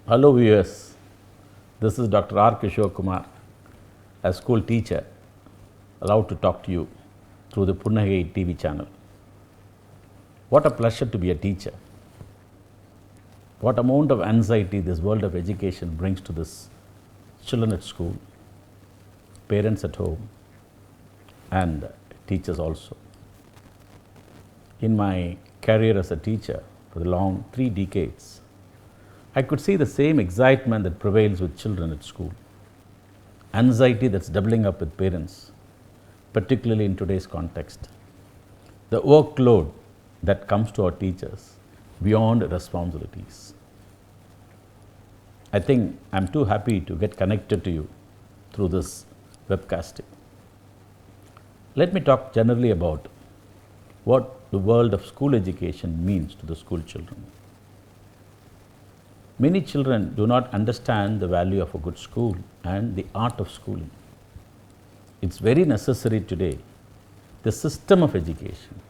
Hello viewers, this is Dr. R. Kishore Kumar, a school teacher, allowed to talk to you through the Punnagai TV channel. What a pleasure to be a teacher. What amount of anxiety this world of education brings to this children at school, parents at home, and teachers also. In my career as a teacher for the long 3 decades, I could see the same excitement that prevails with children at school, anxiety that's doubling up with parents, particularly in today's context, the workload that comes to our teachers beyond responsibilities. I think I'm too happy to get connected to you through this webcasting. Let me talk generally about what the world of school education means to the school children. Many children do not understand the value of a good school and the art of schooling. It's very necessary today. The system of education,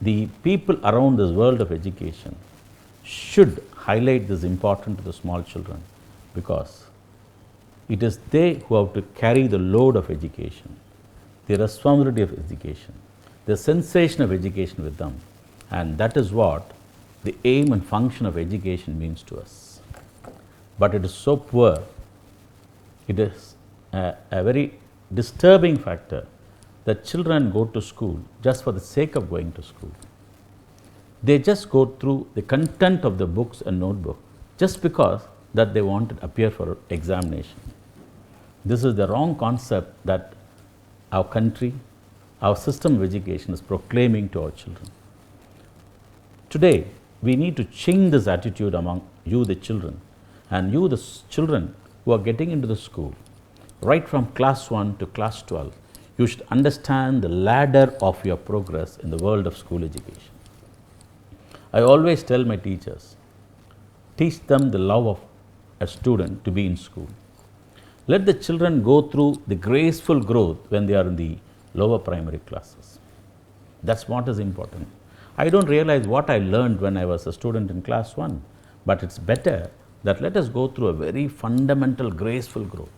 the people around this world of education should highlight this important to the small children, because it is they who have to carry the load of education, the responsibility of education, the sensation of education with them, and that is what the aim and function of education means to us. But it is so poor, it is a very disturbing factor that children go to school just for the sake of going to school. They just go through the content of the books and notebook just because that they want to appear for examination. This is the wrong concept that our country, our system of education is proclaiming to our children. Today, we need to change this attitude among you, the children, and you, the children who are getting into the school, right from class 1 to class 12. You should understand the ladder of your progress in the world of school education. I always tell my teachers, teach them the love of a student to be in school. Let the children go through the graceful growth when they are in the lower primary classes. That's what is important. I don't realize what I learned when I was a student in class 1, but it's better that let us go through a very fundamental, graceful growth.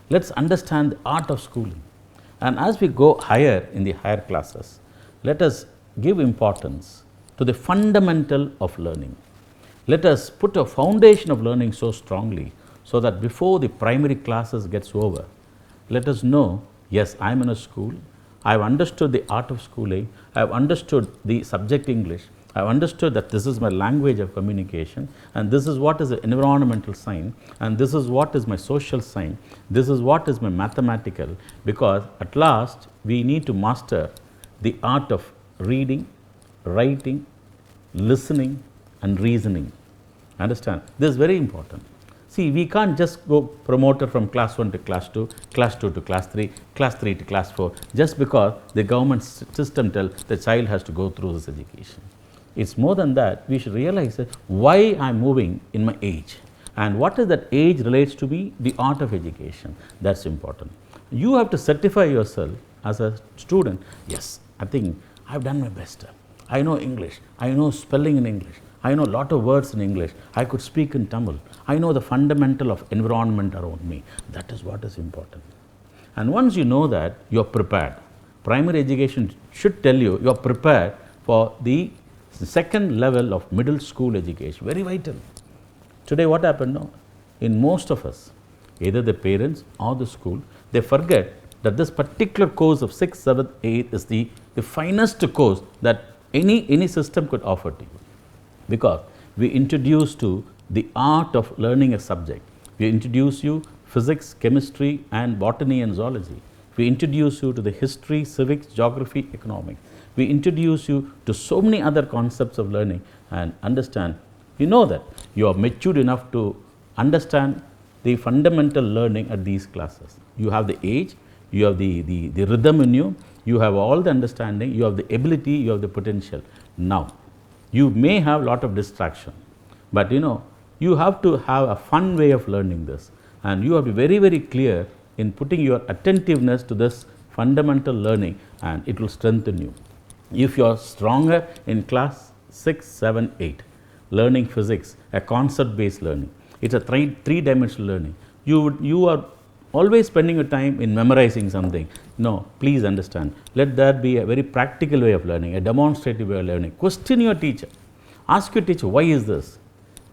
Let's understand the art of schooling. And as we go higher in the higher classes, let us give importance to the fundamental of learning. Let us put a foundation of learning so strongly so that before the primary classes gets over, let us know, yes, I am in a school, I have understood the art of schooling, I have understood the subject English, I have understood that this is my language of communication, and this is what is the environmental sign, and this is what is my social sign, this is what is my mathematical, because at last we need to master the art of reading, writing, listening and reasoning. Understand? This is very important. See, we can't just go promoter from class 1 to class 2, class 2 to class 3, class 3 to class 4, just because the government system tells the child has to go through this education. It's more than that. We should realize why I'm moving in my age, and what is that age relates to be the art of education. That's important. You have to certify yourself as a student. Yes, I think I've done my best. I know English, I know spelling in English, I know a lot of words in English, I could speak in Tamil, I know the fundamental of environment around me. That is what is important. And once you know that, you are prepared. Primary education should tell you, you are prepared for the second level of middle school education, very vital. Today what happened now? In most of us, either the parents or the school, they forget that this particular course of 6th, 7th, 8th is the finest course that any system could offer to you, because we introduce to the art of learning a subject. We introduce you physics, chemistry and botany and zoology. We introduce you to the history, civics, geography, economics. We introduce you to so many other concepts of learning, and understand, you know that you are matured enough to understand the fundamental learning at these classes. You have the age, you have the rhythm in you, you have all the understanding, you have the ability, you have the potential. Now, you may have a lot of distraction, but you have to have a fun way of learning this, and you have to be very, very clear in putting your attentiveness to this fundamental learning, and it will strengthen you. If you are stronger in class 6, 7, 8, learning physics, a concept based learning, It's a three-dimensional learning. You are always spending your time in memorizing something. No, please understand. Let that be a very practical way of learning, a demonstrative way of learning. Question your teacher. Ask your teacher, why is this?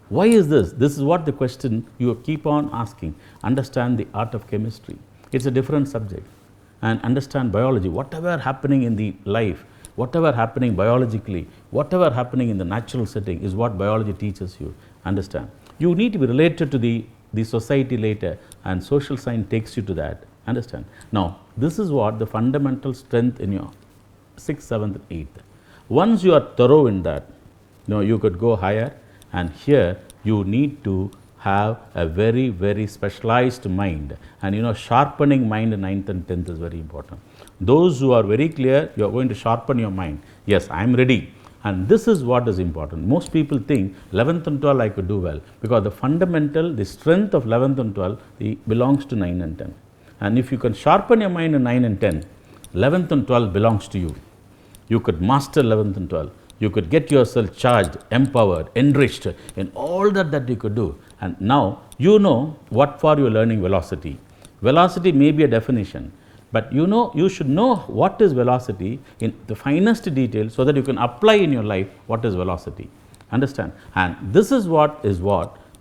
Why is this? This is what the question you keep on asking. Understand the art of chemistry. It's a different subject. And understand biology. Whatever happening in the life, whatever happening biologically, whatever happening in the natural setting is what biology teaches you. Understand. You need to be related to the society later, and social science takes you to that. Understand. Now, this is what the fundamental strength in your 6th, 7th, 8th. Once you are thorough in that, you could go higher, and here you need to have a very, very specialized mind, and sharpening mind in 9th and 10th is very important. Those who are very clear, you are going to sharpen your mind. Yes, I am ready. And this is what is important. Most people think 11th and 12th I could do well, because the fundamental, the strength of 11th and 12th belongs to 9 and 10. And if you can sharpen your mind in 9 and 10, 11th and 12th belongs to you. You could master 11th and 12th. You could get yourself charged, empowered, enriched in all that you could do. And now you know what for your learning velocity. Velocity may be a definition, but you should know what is velocity in the finest detail, so that you can apply in your life what is velocity. Understand? And this is what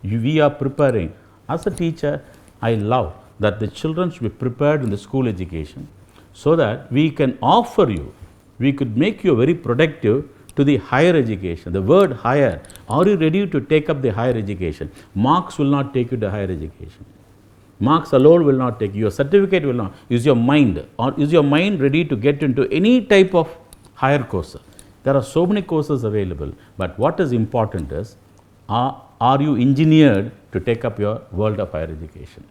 we are preparing. As a teacher, I love that the children should be prepared in the school education, so that we can offer you, we could make you very productive to the higher education. The word higher, are you ready to take up the higher education? Marks will not take you to higher education. Marks alone will not take you. Your certificate will not. Is your mind, or is your mind ready to get into any type of higher course? There are so many courses available, but what is important is, are you engineered to take up your world of higher education?